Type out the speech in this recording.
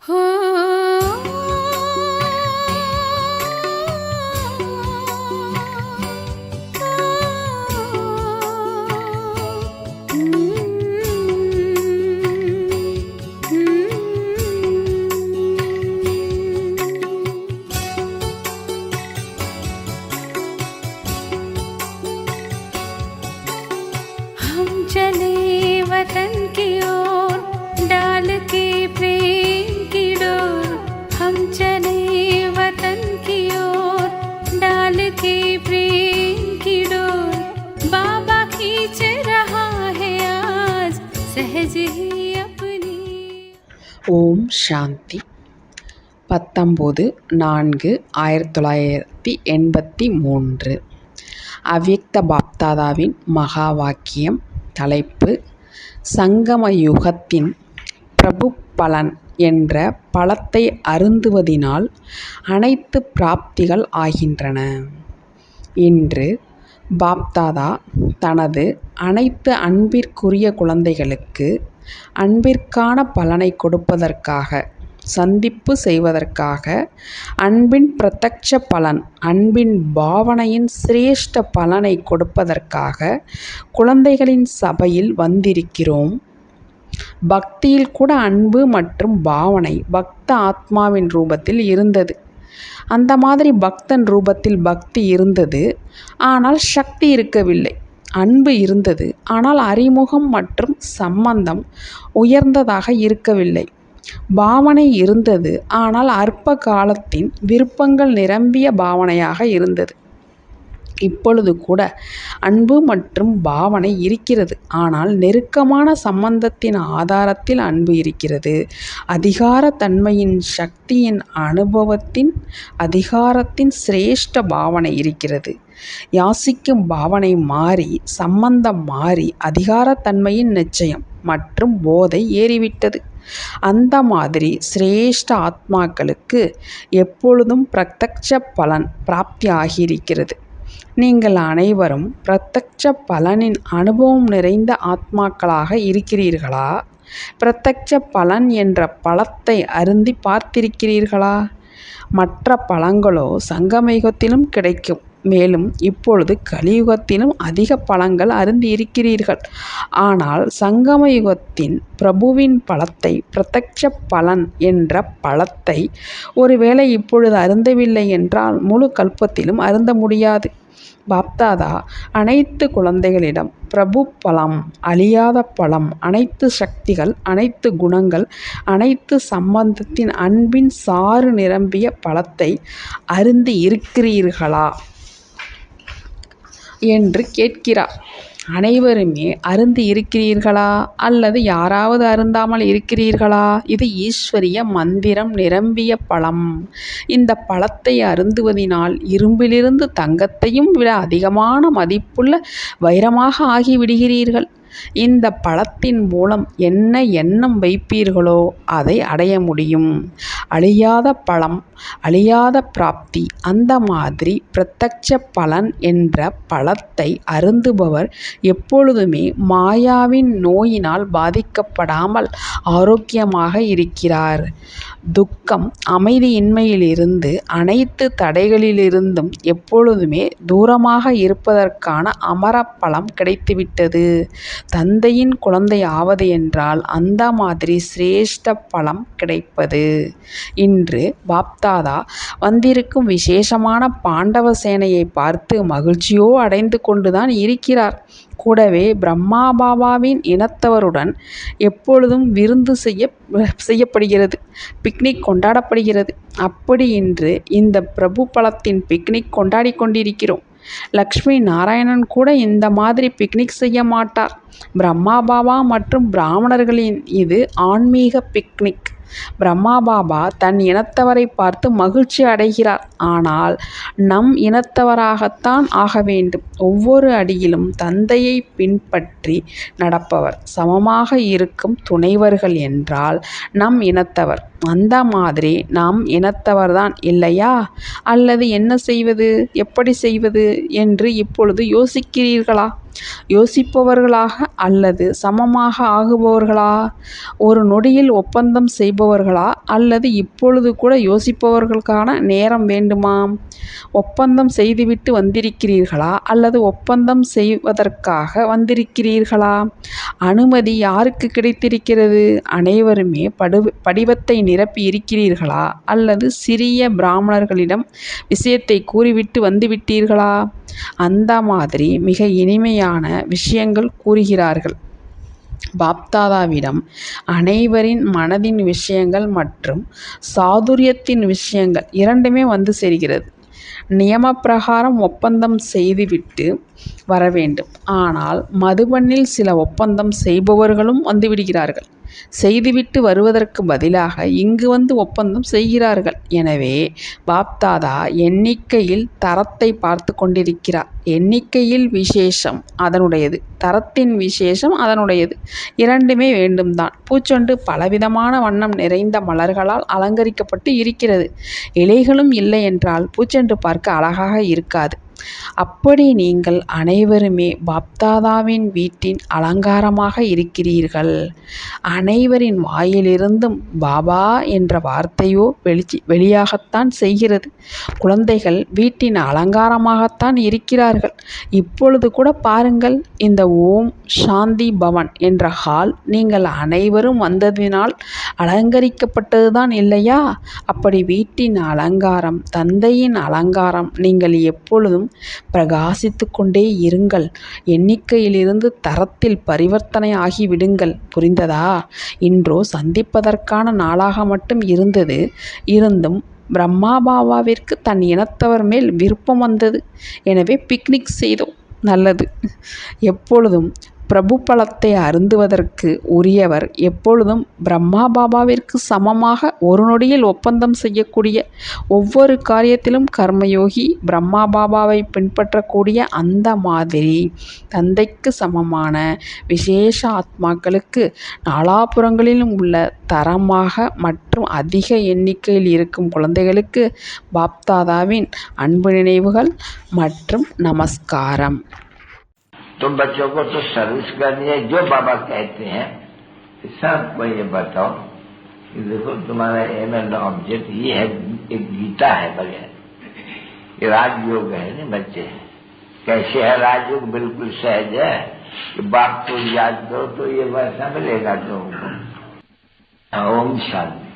हम चले वतन की ओर डाल के प्रेम की डोर। हम चले वतन की ओर डाल के प्रेम की डोर। बाबा खींच रहा है आज सहज ही अपनी। ஓம் சாந்தி 19/4/1983 அவ்யக்த பாப்தாதாவின் மகா வாக்கியம். தலைப்பு: சங்கம யுகத்தின் பிரபு பலன் என்ற பழத்தை அருந்துவதினால் அனைத்து பிராப்திகள் ஆகின்றன. இன்று பாப்தாதா தனது அனைத்து அன்பிற்குரிய குழந்தைகளுக்கு அன்பிற்கான பலனை கொடுப்பதற்காக, சந்திப்பு செய்வதற்காக, அன்பின் பிரத்யட்ச பலன், அன்பின் பாவனையின் சிரேஷ்ட பலனை கொடுப்பதற்காக குழந்தைகளின் சபையில் வந்திருக்கிறோம். பக்தியில் கூட அன்பு மற்றும் பாவனை பக்த ஆத்மாவின் ரூபத்தில் இருந்தது. அந்த மாதிரி பக்தன் ரூபத்தில் பக்தி இருந்தது, ஆனால் சக்தி இருக்கவில்லை. அன்பு இருந்தது, ஆனால் அறிமுகம் மற்றும் சம்பந்தம் உயர்ந்ததாக இருக்கவில்லை. பாவனை இருந்தது, ஆனால் அற்ப காலத்தின் விருப்பங்கள் நிரம்பிய பாவனையாக இருந்தது. இப்பொழுது கூட அன்பு மற்றும் பாவனை இருக்கிறது, ஆனால் நெருக்கமான சம்பந்தத்தின் ஆதாரத்தில் அன்பு இருக்கிறது. அதிகார தன்மையின் சக்தியின் அனுபவத்தின் அதிகாரத்தின் சிரேஷ்ட பாவனை இருக்கிறது. யாசிக்கும் பாவனை மாறி, சம்பந்தம் மாறி, அதிகாரத்தன்மையின் நிச்சயம் மற்றும் போதை ஏறிவிட்டது. அந்த மாதிரி சிரேஷ்ட ஆத்மாக்களுக்கு எப்பொழுதும் பிரத்யட்ச பலன் பிராப்தி ஆகியிருக்கிறது. நீங்கள் அனைவரும் பிரத்யட்ச பலனின் அனுபவம் நிறைந்த ஆத்மாக்களாக இருக்கிறீர்களா? பிரத்யட்ச பலன் என்ற பழத்தை அருந்தி பார்த்திருக்கிறீர்களா? மற்ற பழங்களோ சங்கமயுகத்திலும் கிடைக்கும். மேலும் இப்பொழுது கலியுகத்திலும் அதிக பழங்கள் அருந்தி இருக்கிறீர்கள். ஆனால் சங்கமயுகத்தின் பிரபுவின் பழத்தை, பிரத்யட்ச பலன் என்ற பழத்தை ஒருவேளை இப்பொழுது அருந்தவில்லை என்றால் முழு கல்பத்திலும் அருந்த முடியாது. பாப்தாதா அனைத்து குழந்தைகளிடம் பிரபு பலம், அழியாத பழம், அனைத்து சக்திகள், அனைத்து குணங்கள், அனைத்து சம்பந்தத்தின் அன்பின் சாறு நிரம்பிய பழத்தை அருந்தி இருக்கிறீர்களா என்று கேட்கிறார். அனைவருமே அருந்தி இருக்கிறீர்களா அல்லது யாராவது அருந்தாமல் இருக்கிறீர்களா? இது ஈஸ்வரிய மந்திரம் நிரம்பிய பழம். இந்த பழத்தை அருந்துவதினால் இரும்பிலிருந்து தங்கத்தையும் விட அதிகமான மதிப்புள்ள வைரமாக ஆகிவிடுகிறீர்கள். இந்த பழத்தின் மூலம் என்ன எண்ணம் வைப்பீர்களோ அதை அடைய முடியும். அழியாத பழம், அழியாத பிராப்தி. அந்த மாதிரி பிரத்யட்ச பலன் என்ற பழத்தை அருந்துபவர் எப்பொழுதுமே மாயாவின் நோயினால் பாதிக்கப்படாமல் ஆரோக்கியமாக இருக்கிறார். துக்கம், அமைதியின்மையிலிருந்து, அனைத்து தடைகளிலிருந்தும் எப்பொழுதுமே தூரமாக இருப்பதற்கான அமரப்பழம் கிடைத்துவிட்டது. தந்தையின் குழந்தை ஆவது என்றால் அந்த மாதிரி சிரேஷ்ட பலம் கிடைப்பது. இன்று பாப்தாதா வந்திருக்கும் விசேஷமான பாண்டவ சேனையை பார்த்து மகிழ்ச்சியோ அடைந்து கொண்டுதான் இருக்கிறார். கூடவே பிரம்மா பாபாவின் இனத்தவருடன் எப்பொழுதும் விருந்து செய்யப்படுகிறது, பிக்னிக் கொண்டாடப்படுகிறது. அப்படி இன்று இந்த பிரபு பலத்தின் பிக்னிக் கொண்டாடி கொண்டிருக்கிறோம். லக்ஷ்மி நாராயணன் கூட இந்த மாதிரி பிக்னிக் செய்ய மாட்டார். பிரம்மா பாபா மற்றும் பிராமணர்களின் இது ஆன்மீக பிக்னிக். பிரம்மா பாபா தன் இனத்தவரை பார்த்து மகிழ்ச்சி அடைகிறார். ஆனால் நம் இனத்தவராகத்தான் ஆக வேண்டும். ஒவ்வொரு அடியிலும் தந்தையை பின்பற்றி நடப்பவர், சமமாக இருக்கும் துணைவர்கள் என்றால் நம் இனத்தவர். அந்த மாதிரி நாம் இனத்தவர்தான் இல்லையா? அல்லது என்ன செய்வது, எப்படி செய்வது என்று இப்பொழுது யோசிக்கிறீர்களா? யோசிப்பவர்களாக அல்லது சமமாக ஆகுபவர்களா? ஒரு நொடியில் ஒப்பந்தம் செய்பவர்களா அல்லது இப்பொழுது கூட யோசிப்பவர்களுக்கான நேரம் வேண்டுமா? ஒப்பந்தம் செய்துவிட்டு வந்திருக்கிறீர்களா அல்லது ஒப்பந்தம் செய்வதற்காக வந்திருக்கிறீர்களா? அனுமதி யாருக்கு கிடைத்திருக்கிறது? அனைவருமே படிவத்தை நிரப்பி இருக்கிறீர்களா அல்லது சிறிய பிராமணர்களிடம் விஷயத்தை கூறிவிட்டு வந்துவிட்டீர்களா? அந்த மாதிரி மிக இனிமையான விஷயங்கள் கூறுகிறார்கள். பாப்தாதாவிடம் அனைவரின் மனதின் விஷயங்கள் மற்றும் சாதுரியத்தின் விஷயங்கள் இரண்டுமே வந்து சேர்கிறது. நியமப்பிரகாரம் ஒப்பந்தம் செய்துவிட்டு வர வேண்டும். ஆனால் மதுபனில் சில ஒப்பந்தம் செய்பவர்களும் வந்துவிடுகிறார்கள். செய்துவிட்டு வருவதற்கு பதிலாக இங்கு வந்து ஒப்பந்தம் செய்கிறார்கள். எனவே பாப்தாதா எண்ணிக்கையில் தரத்தை பார்த்து கொண்டிருக்கிறார். எண்ணிக்கையில் விசேஷம் அதனுடையது, தரத்தின் விசேஷம் அதனுடையது. இரண்டுமே வேண்டும்தான். பூச்செண்டு பலவிதமான வண்ணம் நிறைந்த மலர்களால் அலங்கரிக்கப்பட்டு இருக்கிறது. இலைகளும் இல்லை என்றால் பூச்செண்டு பார்க்க அழகாக இருக்காது. அப்படி நீங்கள் அனைவருமே பாப்தாதாவின் வீட்டின் அலங்காரமாக இருக்கிறீர்கள். அனைவரின் வாயிலிருந்தும் பாபா என்ற வார்த்தையோ வெளியாகத்தான் செய்கிறது. குழந்தைகள் வீட்டின் அலங்காரமாகத்தான் இருக்கிறார்கள். இப்பொழுது கூட பாருங்கள், இந்த ஓம் சாந்தி பவன் என்ற ஹால் நீங்கள் அனைவரும் வந்ததினால் அலங்கரிக்கப்பட்டதுதான் இல்லையா? அப்படி வீட்டின் அலங்காரம், தந்தையின் அலங்காரம். நீங்கள் எப்பொழுதும் பிரகாசித்து கொண்டே இருங்கள். எண்ணிக்கையிலிருந்து தரத்தில் பரிவர்த்தனை ஆகிவிடுங்கள். புரிந்ததா? இன்றோ சந்திப்பதற்கான நாளாக மட்டும் இருந்தும் பிரம்மா பாபாவிற்கு தன் இனத்தவர் மேல் விருப்பம் வந்தது. எனவே பிக்னிக் செய்தோம். நல்லது. எப்பொழுதும் பிரபு பலத்தை அருந்துவதற்கு உரியவர், எப்பொழுதும் பிரம்மா பாபாவிற்கு சமமாக ஒரு நொடியில் ஒப்பந்தம் செய்யக்கூடிய, ஒவ்வொரு காரியத்திலும் கர்மயோகி, பிரம்மா பாபாவை பின்பற்றக்கூடிய அந்த மாதிரி தந்தைக்கு சமமான விசேஷ ஆத்மாக்களுக்கு நாலாபுறங்களிலும் உள்ள தரமாக மற்றும் அதிக எண்ணிக்கையில் இருக்கும் குழந்தைகளுக்கு பாப்தாதாவின் அன்பு நினைவுகள் மற்றும் நமஸ்காரம். तो बच्चों को तो सर्विस करनी है। जो बाबा कहते हैं सबको ये बताओ कि देखो तुम्हारा एम एंड ऑब्जेक्ट ये है, एक गीता है बगैर, ये राजयोग है ना बच्चे। कैसे है राजयोग? बिल्कुल सहज है कि बाप को याद करो तो ये वैसा मिलेगा तुमको। ओम शांति।